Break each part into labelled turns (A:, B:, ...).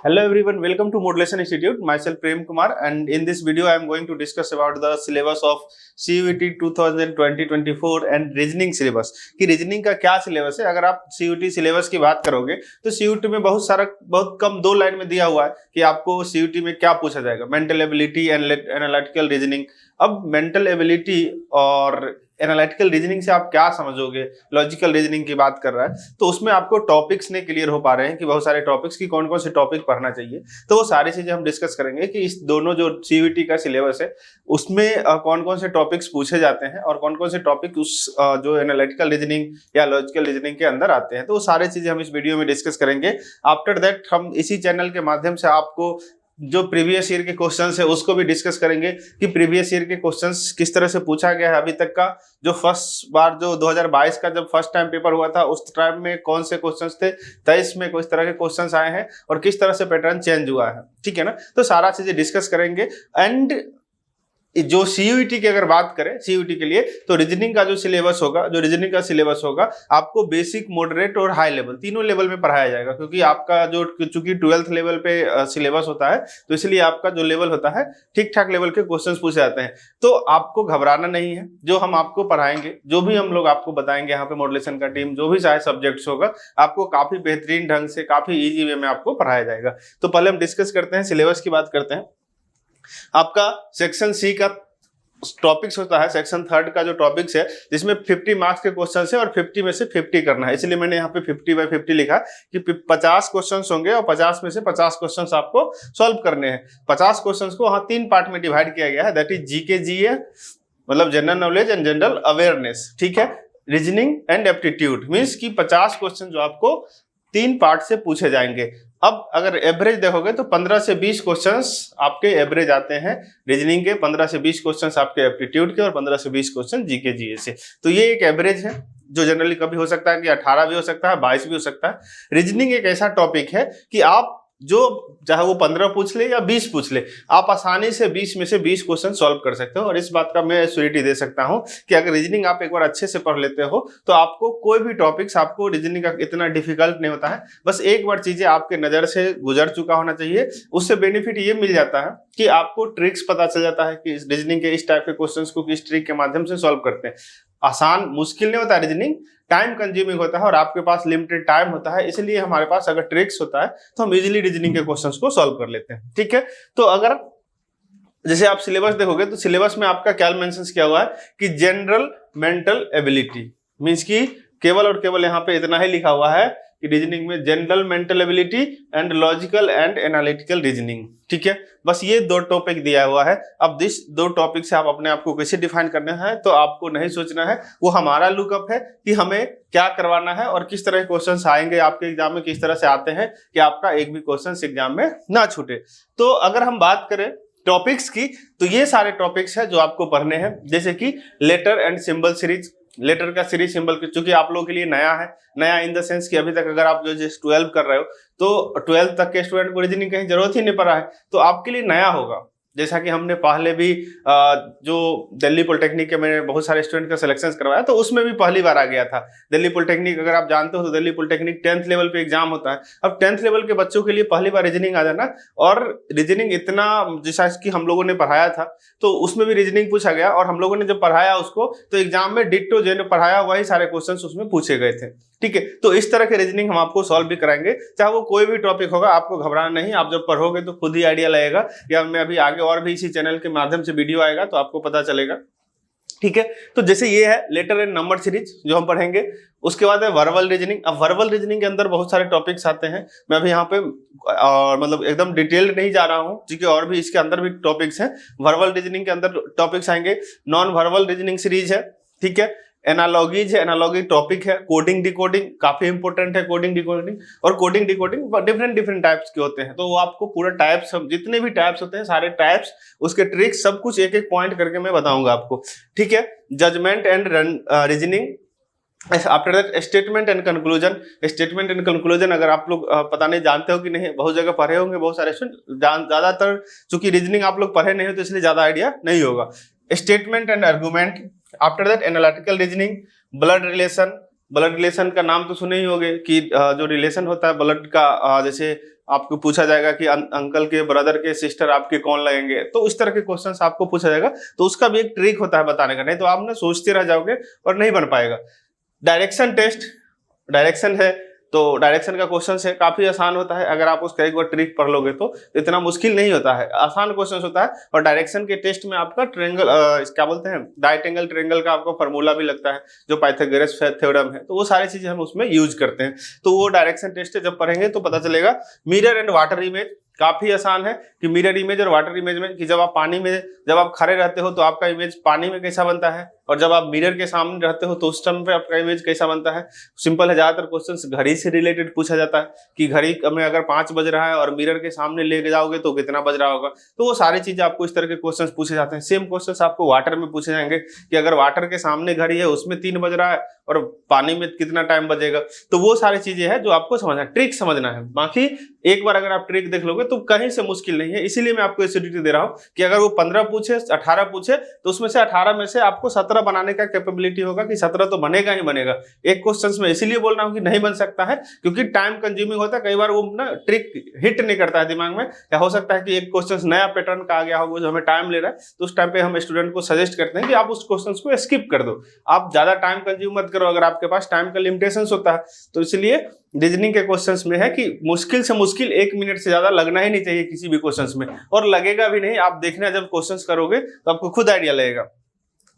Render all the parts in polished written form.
A: Hello everyone, welcome to Modulation Institute. Myself Prem Kumar, and in this video I am going to discuss about the syllabus of CUET 2020-24 and reasoning syllabus कि reasoning का क्या syllabus है। अगर आप CUET syllabus की बात करोगे तो CUET में बहुत कम 2 लाइन में दिया हुआ है कि आपको CUET में क्या पूछा जाएगा, mental ability and analytical reasoning. अब मेंटल एबिलिटी और एनालिटिकल रीजनिंग से आप क्या समझोगे, लॉजिकल रीजनिंग की बात कर रहा है तो उसमें आपको टॉपिक्स नहीं क्लियर हो पा रहे हैं कि बहुत सारे टॉपिक्स की कौन कौन से टॉपिक पढ़ना चाहिए। तो वो सारी चीजें हम डिस्कस करेंगे कि इस दोनों जो CUET का सिलेबस है उसमें कौन कौन से टॉपिक्स पूछे जाते हैं और कौन कौन से टॉपिक उस जो एनालिटिकल रीजनिंग या लॉजिकल रीजनिंग के अंदर आते हैं। तो वो सारी चीजें हम इस वीडियो में डिस्कस करेंगे। आफ्टर दैट हम इसी चैनल के माध्यम से आपको जो प्रीवियस ईयर के क्वेश्चंस है उसको भी डिस्कस करेंगे कि प्रीवियस ईयर के क्वेश्चंस किस तरह से पूछा गया है। अभी तक का जो फर्स्ट बार जो 2022 का जब फर्स्ट टाइम पेपर हुआ था उस टाइम में कौन से क्वेश्चंस थे, 23 में किस तरह के क्वेश्चंस आए हैं और किस तरह से पैटर्न चेंज हुआ है। ठीक है ना, तो सारा चीजें डिस्कस करेंगे। एंड जो CUET की अगर बात करें CUET के लिए तो रीजनिंग का जो सिलेबस होगा, जो रीजनिंग का सिलेबस होगा आपको बेसिक, मॉडरेट और हाई लेवल तीनों लेवल में पढ़ाया जाएगा, क्योंकि आपका जो चूंकि 12th लेवल पे सिलेबस होता है तो इसलिए आपका जो लेवल होता है ठीक ठाक लेवल के क्वेश्चंस पूछे जाते हैं। तो आपको घबराना नहीं है, जो हम आपको पढ़ाएंगे, जो भी हम लोग आपको बताएंगे यहाँ पे मॉडुलेशन का टीम, जो भी चाहे सब्जेक्ट्स होगा आपको काफी बेहतरीन ढंग से, काफी ईजी वे में आपको पढ़ाया जाएगा। तो पहले हम डिस्कस करते हैं, सिलेबस की बात करते हैं। आपका सेक्शन सी का टॉपिक्स होता है, सेक्शन 3 का जो टॉपिक्स है जिसमें 50 मार्क्स के क्वेश्चन है और 50 में से 50 करना है, इसलिए मैंने यहाँ पे 50/50 लिखा कि 50 क्वेश्चंस होंगे और 50 में से 50 क्वेश्चंस आपको सॉल्व करने हैं। 50 क्वेश्चंस को वहाँ 3 पार्ट में डिवाइड किया गया है, दैट इज जीके जीए मतलब general knowledge and general awareness. ठीक है, रीजनिंग एंड एप्टीट्यूड मीन्स कि 50 क्वेश्चन जो आपको 3 पार्ट से पूछे जाएंगे। अब अगर एवरेज देखोगे तो 15 से 20 क्वेश्चंस आपके एवरेज आते हैं रीजनिंग के, 15 से 20 क्वेश्चंस आपके एप्टीट्यूड के और 15 से 20 क्वेश्चन जीके जीए से। तो ये एक एवरेज है जो जनरली कभी हो सकता है कि 18 भी हो सकता है, 22 भी हो सकता है। रीजनिंग एक ऐसा टॉपिक है कि आप जो चाहे वो 15 पूछ ले या 20 पूछ ले, आप आसानी से 20 में से 20 क्वेश्चन सॉल्व कर सकते हो। और इस बात का मैं एश्योरिटी दे सकता हूं कि अगर रीजनिंग आप एक बार अच्छे से पढ़ लेते हो तो आपको कोई भी टॉपिक्स, आपको रीजनिंग का इतना डिफिकल्ट नहीं होता है। बस एक बार चीजें आपके नजर से गुजर चुका होना चाहिए, उससे बेनिफिट ये मिल जाता है कि आपको ट्रिक्स पता चल जाता है कि रीजनिंग के इस टाइप के क्वेश्चंस को किस ट्रिक के माध्यम से सॉल्व करते हैं। आसान, मुश्किल नहीं होता रीजनिंग, टाइम कंज्यूमिंग होता है और आपके पास लिमिटेड टाइम होता है, इसलिए हमारे पास अगर ट्रिक्स होता है तो हम इजीली रीजनिंग के क्वेश्चंस को सॉल्व कर लेते हैं। ठीक है, तो अगर जैसे आप सिलेबस देखोगे तो सिलेबस में आपका क्या मेंशन किया हुआ है कि जनरल मेंटल एबिलिटी मींस कि केवल और केवल यहाँ पे इतना ही लिखा हुआ है कि रीजनिंग में general mental ability and logical and analytical reasoning. ठीक है, बस ये 2 टॉपिक दिया हुआ है। अब इस 2 टॉपिक से आप अपने आप को कैसे डिफाइन करना है तो आपको नहीं सोचना है, वो हमारा लुकअप है कि हमें क्या करवाना है और किस तरह के क्वेश्चन आएंगे आपके एग्जाम में, किस तरह से आते हैं कि आपका एक भी क्वेश्चन एग्जाम में ना छूटे। तो अगर हम बात करें टॉपिक्स की तो ये सारे टॉपिक्स है जो आपको पढ़ने हैं, जैसे कि letter and symbol series. Letter का सीरीज, सिंबल चूंकि आप लोगों के लिए नया है, नया इन द सेंस कि अभी तक अगर आप जो 12 कर रहे हो तो 12 तक के स्टूडेंट को रीजनिंग कहीं जरूरत ही नहीं पड़ा है, तो आपके लिए नया होगा। जैसा कि हमने पहले भी जो दिल्ली पॉलिटेक्निक के मैंने बहुत सारे स्टूडेंट का सिलेक्शन करवाया तो उसमें भी पहली बार आ गया था। दिल्ली पॉलिटेक्निक अगर आप जानते हो तो दिल्ली पॉलिटेक्निक 10th लेवल पे एग्जाम होता है। अब 10th लेवल के बच्चों के लिए पहली बार रीजनिंग आ जाना, और रीजनिंग इतना जैसा कि हम लोगों ने पढ़ाया था तो उसमें भी रीजनिंग पूछा गया, और हम लोगों ने जब पढ़ाया उसको तो एग्जाम में डिट्टो जो ने पढ़ाया वही सारे क्वेश्चन उसमें पूछे गए थे। ठीक है, तो इस तरह के रीजनिंग हम आपको सॉल्व भी कराएंगे, चाहे वो कोई भी टॉपिक होगा, आपको घबराना नहीं। आप जब पढ़ोगे तो खुद ही आइडिया लगेगा, या मैं अभी आगे और भी इसी चैनल के माध्यम से वीडियो आएगा तो आपको पता चलेगा। ठीक है, तो जैसे ये है लेटर एंड नंबर सीरीज जो हम पढ़ेंगे। उसके बाद है वर्बल रीजनिंग। अब वर्बल रीजनिंग के अंदर बहुत सारे टॉपिक्स आते हैं, मैं अभी यहाँ पे मतलब एकदम डिटेल्ड नहीं जा रहा हूँ क्योंकि और भी इसके अंदर भी टॉपिक्स हैं। वर्बल रीजनिंग के अंदर टॉपिक्स आएंगे, नॉन वर्बल रीजनिंग सीरीज है। ठीक है, एनालॉगीज है, एनालॉगी टॉपिक है, कोडिंग डिकोडिंग काफी इंपॉर्टेंट है, कोडिंग डिकोडिंग। और कोडिंग डिकोडिंग डिफरेंट टाइप्स के होते हैं, तो वो आपको पूरा टाइप्स, जितने भी टाइप्स होते हैं सारे टाइप्स, उसके ट्रिक्स सब कुछ एक एक पॉइंट करके मैं बताऊंगा आपको। ठीक है, judgement and reasoning. After that statement and conclusion. Statement and conclusion अगर आप लोग पता नहीं जानते हो कि नहीं, बहुत जगह पढ़े होंगे बहुत सारे स्टूडेंट, ज्यादातर चूंकि रीजनिंग आप लोग पढ़े नहीं हो तो इसलिए ज्यादा आइडिया नहीं होगा। Statement and argument. After that analytical reasoning, blood relation. Blood relation का नाम तो सुने ही होंगे कि जो रिलेशन होता है ब्लड का, जैसे आपको पूछा जाएगा कि अंकल के, ब्रदर के, सिस्टर आपके कौन लगेंगे, तो इस तरह के क्वेश्चंस आपको पूछा जाएगा। तो उसका भी एक ट्रिक होता है बताने का, नहीं तो आप ना सोचते रह जाओगे और नहीं बन पाएगा। डायरेक्शन टेस्ट, डायरेक्शन है तो डायरेक्शन का क्वेश्चन है, काफी आसान होता है। अगर आप उसका एक बार ट्रिक पढ़ लोगे तो इतना मुश्किल नहीं होता है, आसान क्वेश्चन होता है। और डायरेक्शन के टेस्ट में आपका ट्रायंगल, क्या बोलते हैं, राइट एंगल ट्रायंगल का आपको फॉर्मूला भी लगता है, जो पाइथागोरस थ्योरम है, तो वो सारी चीजें हम उसमें यूज करते हैं। तो वो डायरेक्शन टेस्ट जब पढ़ेंगे तो पता चलेगा। मिरर एंड वाटर इमेज काफी आसान है कि मिरर इमेज और वाटर इमेज में कि जब आप पानी में, जब आप खड़े रहते हो तो आपका इमेज पानी में कैसा बनता है, और जब आप मिरर के सामने रहते हो तो उस टाइम पे आपका इमेज कैसा बनता है। सिंपल है, ज्यादातर क्वेश्चंस घड़ी से रिलेटेड पूछा जाता है कि घड़ी में अगर 5 बज रहा है और मिरर के सामने लेके जाओगे तो कितना बज रहा होगा। तो वो सारी चीजें आपको इस तरह के क्वेश्चंस पूछे जाते हैं। सेम क्वेश्चंस आपको वाटर में पूछे जाएंगे कि अगर वाटर के सामने घड़ी है, उसमें 3 बज रहा है और पानी में कितना टाइम बजेगा। तो वो सारी चीजें हैं जो आपको समझना है, ट्रिक समझना है। बाकी एक बार अगर आप ट्रिक देख लोगे तो कहीं से मुश्किल नहीं है। इसीलिए मैं आपको एसिडिटी दे रहा हूं कि अगर वो 15 पूछे, 18 पूछे, तो उसमें से 18 में से आपको 17 बनाने का कैपेबिलिटी होगा कि 17 तो बनेगा ही बनेगा एक क्वेश्चन में। इसीलिए बोल रहा हूं कि नहीं बन सकता है, क्योंकि टाइम कंज्यूमिंग होता है। कई बार वो ना ट्रिक हिट नहीं करता है दिमाग में, या हो सकता है कि एक क्वेश्चन नया पैटर्न का आ गया होगा जो हमें टाइम ले रहा है, तो उस टाइम पे हम स्टूडेंट को सजेस्ट करते हैं कि आप उस क्वेश्चन को स्किप कर दो, आप ज्यादा टाइम कंज्यूम मत करो। अगर आपके पास टाइम का लिमिटेशन होता है तो इसलिए रीजनिंग के क्वेश्चंस में है कि मुश्किल से मुश्किल 1 मिनट से ज्यादा लगना ही नहीं चाहिए किसी भी क्वेश्चंस में, और लगेगा भी नहीं। आप देखना जब क्वेश्चंस करोगे तो आपको खुद आइडिया लगेगा।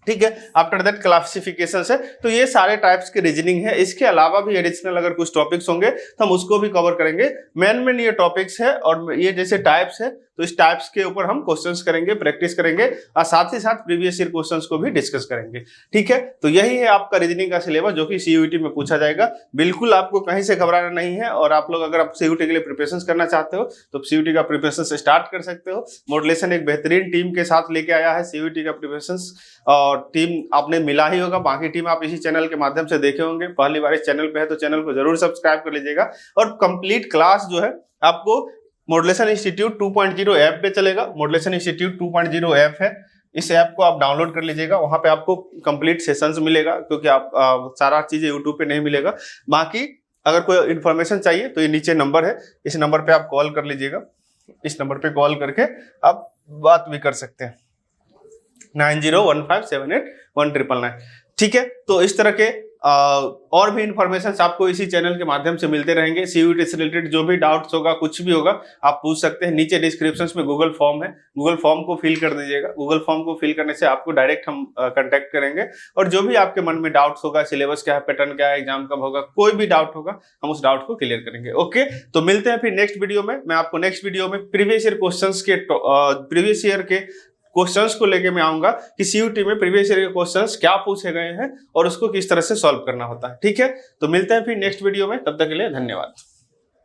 A: ठीक है, आफ्टर दैट क्लासिफिकेशन है। तो ये सारे टाइप्स के रीजनिंग है। इसके अलावा भी एडिशनल अगर कुछ टॉपिक्स होंगे तो हम उसको भी कवर करेंगे। मेन ये टॉपिक्स है और ये जैसे टाइप्स है, तो इस टाइप्स के ऊपर हम क्वेश्चंस करेंगे, प्रैक्टिस करेंगे, और साथ ही साथ प्रीवियस ईयर क्वेश्चंस को भी डिस्कस करेंगे। ठीक है, तो यही है आपका रीजनिंग का सिलेबस जो कि सीयूईटी में पूछा जाएगा। बिल्कुल आपको कहीं से घबराना नहीं है। और आप लोग अगर आप सीयूईटी के लिए प्रिपरेशन करना चाहते हो तो सीयूईटी का प्रिपरेशन स्टार्ट कर सकते हो। मॉड्यूलेशन एक बेहतरीन टीम के साथ लेके आया है सीयूईटी का प्रिपरेशन, और टीम आपने मिला ही होगा, बाकी टीम आप इसी चैनल के माध्यम से देखे होंगे। पहली बार इस चैनल पे है तो चैनल को जरूर सब्सक्राइब कर लीजिएगा। और कंप्लीट क्लास जो है आपको मॉड्यूलेशन इंस्टीट्यूट 2.0 ऐप पे चलेगा। मॉड्यूलेशन इंस्टीट्यूट 2.0 ऐप है, इस ऐप को आप डाउनलोड कर लीजिएगा। वहां पे आपको कंप्लीट सेशंस मिलेगा, क्योंकि आप सारा चीजें यूट्यूब पे नहीं मिलेगा। बाकी अगर कोई इन्फॉर्मेशन चाहिए तो ये नीचे नंबर है, इस नंबर पे आप कॉल कर लीजिएगा। इस नंबर पे कॉल करके आप बात भी कर सकते हैं, 9015781999। ठीक है, तो इस तरह के और भी इंफॉर्मेशन आपको इसी चैनल के माध्यम से मिलते रहेंगे। सीयूईटी से रिलेटेड जो भी डाउट्स होगा, कुछ भी होगा, आप पूछ सकते हैं। नीचे डिस्क्रिप्शन में गूगल फॉर्म है, गूगल फॉर्म को फिल कर दीजिएगा। गूगल फॉर्म को फिल करने से आपको डायरेक्ट हम कांटेक्ट करेंगे, और जो भी आपके मन में डाउट्स होगा, सिलेबस क्या है, पैटर्न क्या है, एग्जाम कब होगा, कोई भी डाउट होगा, हम उस डाउट को क्लियर करेंगे। ओके, तो मिलते हैं फिर नेक्स्ट वीडियो में। मैं आपको नेक्स्ट वीडियो में प्रीवियस ईयर के क्वेश्चंस को लेके मैं आऊंगा कि सीयूटी में प्रीवियस ईयर के क्वेश्चंस क्या पूछे गए हैं और उसको किस तरह से सॉल्व करना होता है। ठीक है, तो मिलते हैं फिर नेक्स्ट वीडियो में, तब तक के लिए धन्यवाद।